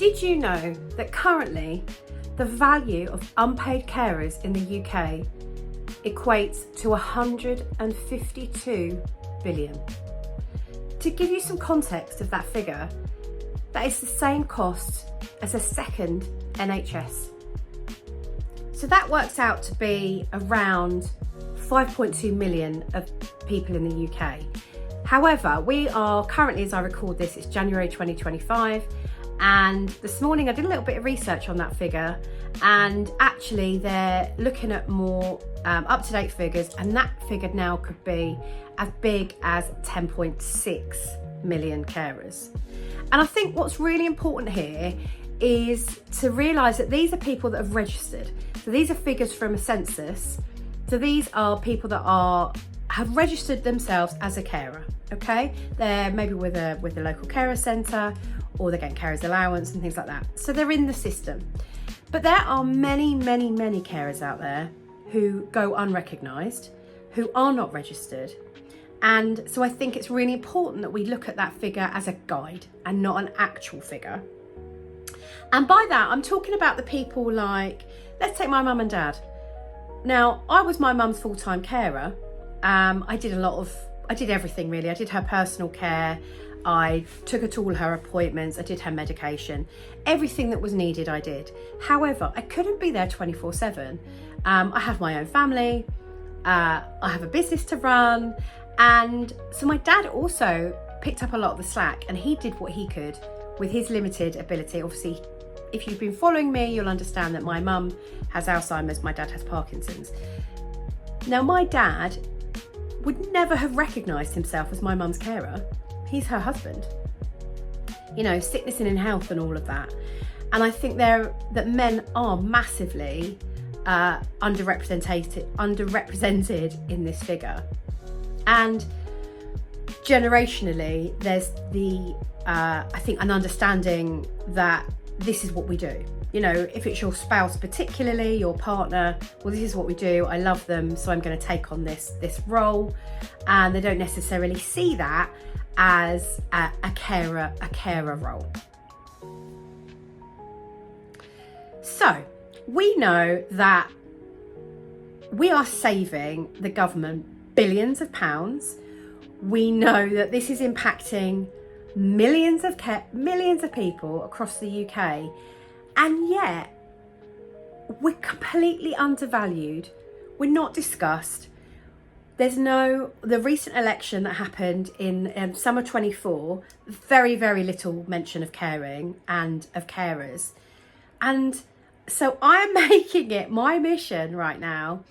Did you know that currently the value of unpaid carers in the UK equates to 152 billion? To give you some context of that figure, that is the same cost as a second NHS. So that works out to be around 5.2 million of people in the UK. However, we are currently, as I record this, it's January 2025, and this morning I did a little bit of research on that figure, and actually they're looking at more up-to-date figures, and that figure now could be as big as 10.6 million carers. And I think what's really important here is to realise that these are people that have registered. So these are figures from a census. So these are people that have registered themselves as a carer. Okay, they're maybe with a local carer centre, or they're getting carers allowance and things like that. So they're in the system. But there are many carers out there who go unrecognised, who are not registered. And so I think it's really important that we look at that figure as a guide and not an actual figure. And by that, I'm talking about the people like, let's take my mum and dad. Now, I was my mum's full-time carer. I did everything really. I did her personal care. I took her to all her appointments. I did her medication. Everything that was needed, I did. However, I couldn't be there 24/7. I have my own family. I have a business to run. And so my dad also picked up a lot of the slack, and he did what he could with his limited ability. Obviously, if you've been following me, you'll understand that my mum has Alzheimer's, my dad has Parkinson's. Now, my dad would never have recognised himself as my mum's carer. He's her husband. You know, sickness and in health and all of that. And I think that men are massively underrepresented in this figure. And generationally, there's I think an understanding that this is what we do. You know, if it's your spouse particularly, your partner, well, this is what we do. I love them, so I'm going to take on this role. And they don't necessarily see that as a carer role. So we know that we are saving the government billions of pounds. We know that this is impacting millions of people across the UK, and yet we're completely undervalued. We're not discussed. There's the recent election that happened in summer 24, very little mention of caring and of carers. And so I'm making it my mission right now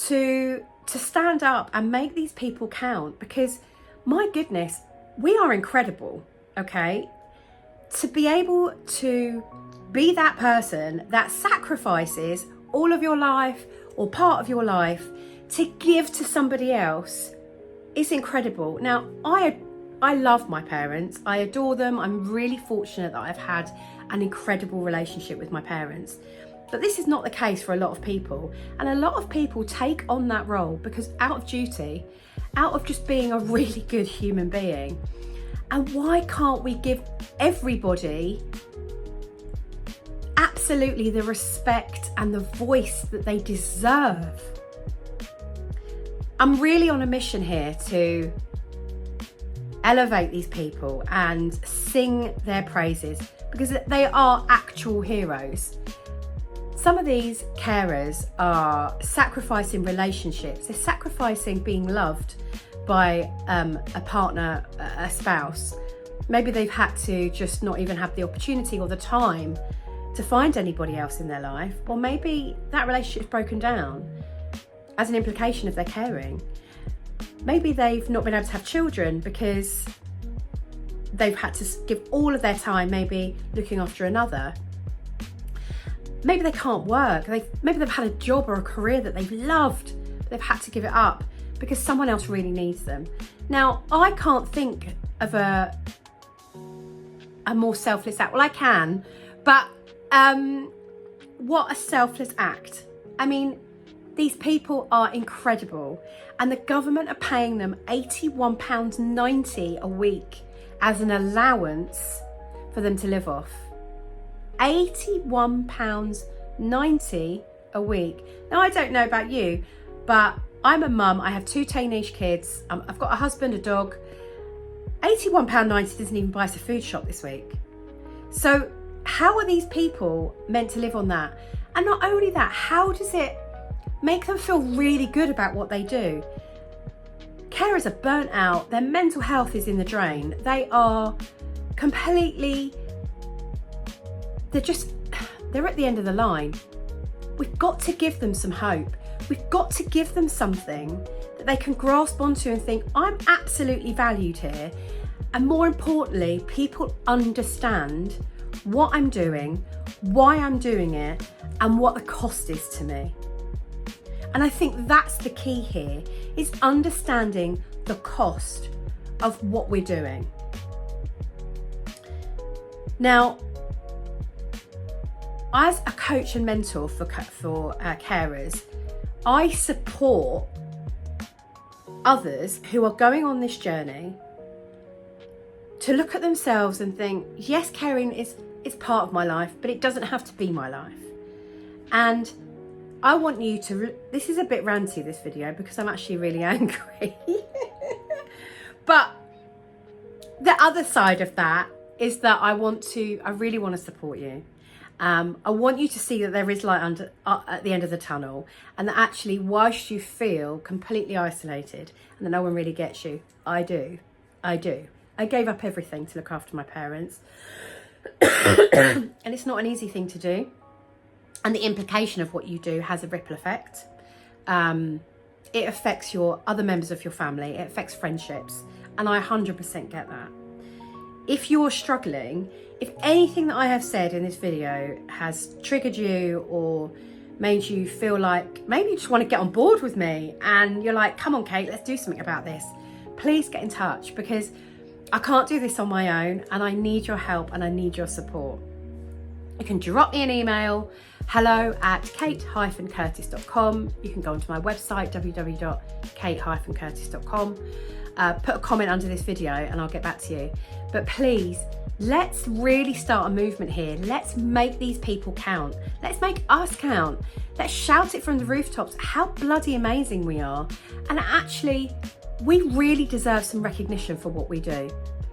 to stand up and make these people count, because my goodness, we are incredible, okay? To be able to be that person that sacrifices all of your life or part of your life to give to somebody else is incredible. Now, I love my parents. I adore them. I'm really fortunate that I've had an incredible relationship with my parents. But this is not the case for a lot of people. And a lot of people take on that role because out of duty, out of just being a really good human being. And why can't we give everybody absolutely the respect and the voice that they deserve? I'm really on a mission here to elevate these people and sing their praises, because they are actual heroes. Some of these carers are sacrificing relationships. They're sacrificing being loved by a partner, a spouse. Maybe they've had to just not even have the opportunity or the time to find anybody else in their life, or maybe that relationship's broken down as an implication of their caring. Maybe they've not been able to have children because they've had to give all of their time maybe looking after another. Maybe they can't work. Maybe they've had a job or a career that they've loved, but they've had to give it up because someone else really needs them. Now, I can't think of a more selfless act. Well, I can, but what a selfless act. I mean, these people are incredible, and the government are paying them £81.90 a week as an allowance for them to live off. £81.90 a week. Now, I don't know about you, but I'm a mum. I have 2 teenage kids. I've got a husband, a dog. £81.90 doesn't even buy us a food shop this week. So how are these people meant to live on that? And not only that, how does it make them feel really good about what they do? Carers are burnt out. Their mental health is in the drain. They are completely, they're at the end of the line. We've got to give them some hope. We've got to give them something that they can grasp onto and think, I'm absolutely valued here. And more importantly, people understand what I'm doing, why I'm doing it, and what the cost is to me. And I think that's the key here, is understanding the cost of what we're doing. Now, as a coach and mentor for carers, I support others who are going on this journey to look at themselves and think, yes, caring is part of my life, but it doesn't have to be my life. And I want you to, this is a bit ranty, this video, because I'm actually really angry. But the other side of that is that I really want to support you. I want you to see that there is light at the end of the tunnel, and that actually, whilst you feel completely isolated and that no one really gets you, I do. I gave up everything to look after my parents. And it's not an easy thing to do. And the implication of what you do has a ripple effect. It affects your other members of your family. It affects friendships. And I 100% get that. If you're struggling, if anything that I have said in this video has triggered you or made you feel like maybe you just want to get on board with me and you're like, come on, Kate, let's do something about this, please get in touch, because I can't do this on my own and I need your help and I need your support. You can drop me an email, hello@kate-curtis.com. You can go onto my website, www.kate-curtis.com. Put a comment under this video and I'll get back to you. But please, let's really start a movement here. Let's make these people count. Let's make us count. Let's shout it from the rooftops how bloody amazing we are. And actually, we really deserve some recognition for what we do.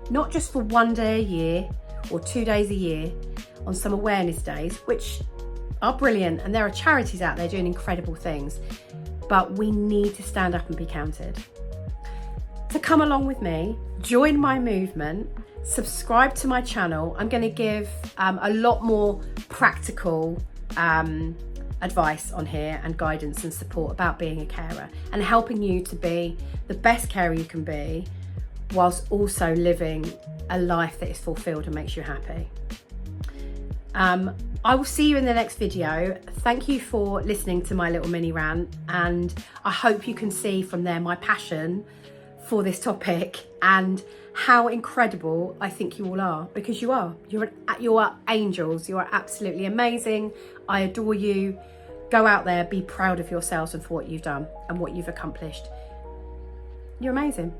Not just for 1 day a year or 2 days a year on some awareness days, which are brilliant, and there are charities out there doing incredible things, but we need to stand up and be counted. To come along with me, join my movement, subscribe to my channel. I'm going to give a lot more practical advice on here and guidance and support about being a carer and helping you to be the best carer you can be whilst also living a life that is fulfilled and makes you happy. I will see you in the next video. Thank you for listening to my little mini rant, and I hope you can see from there my passion for this topic and how incredible I think you all are, because you are. You are angels. You are absolutely amazing. I adore you. Go out there, be proud of yourselves and for what you've done and what you've accomplished. You're amazing.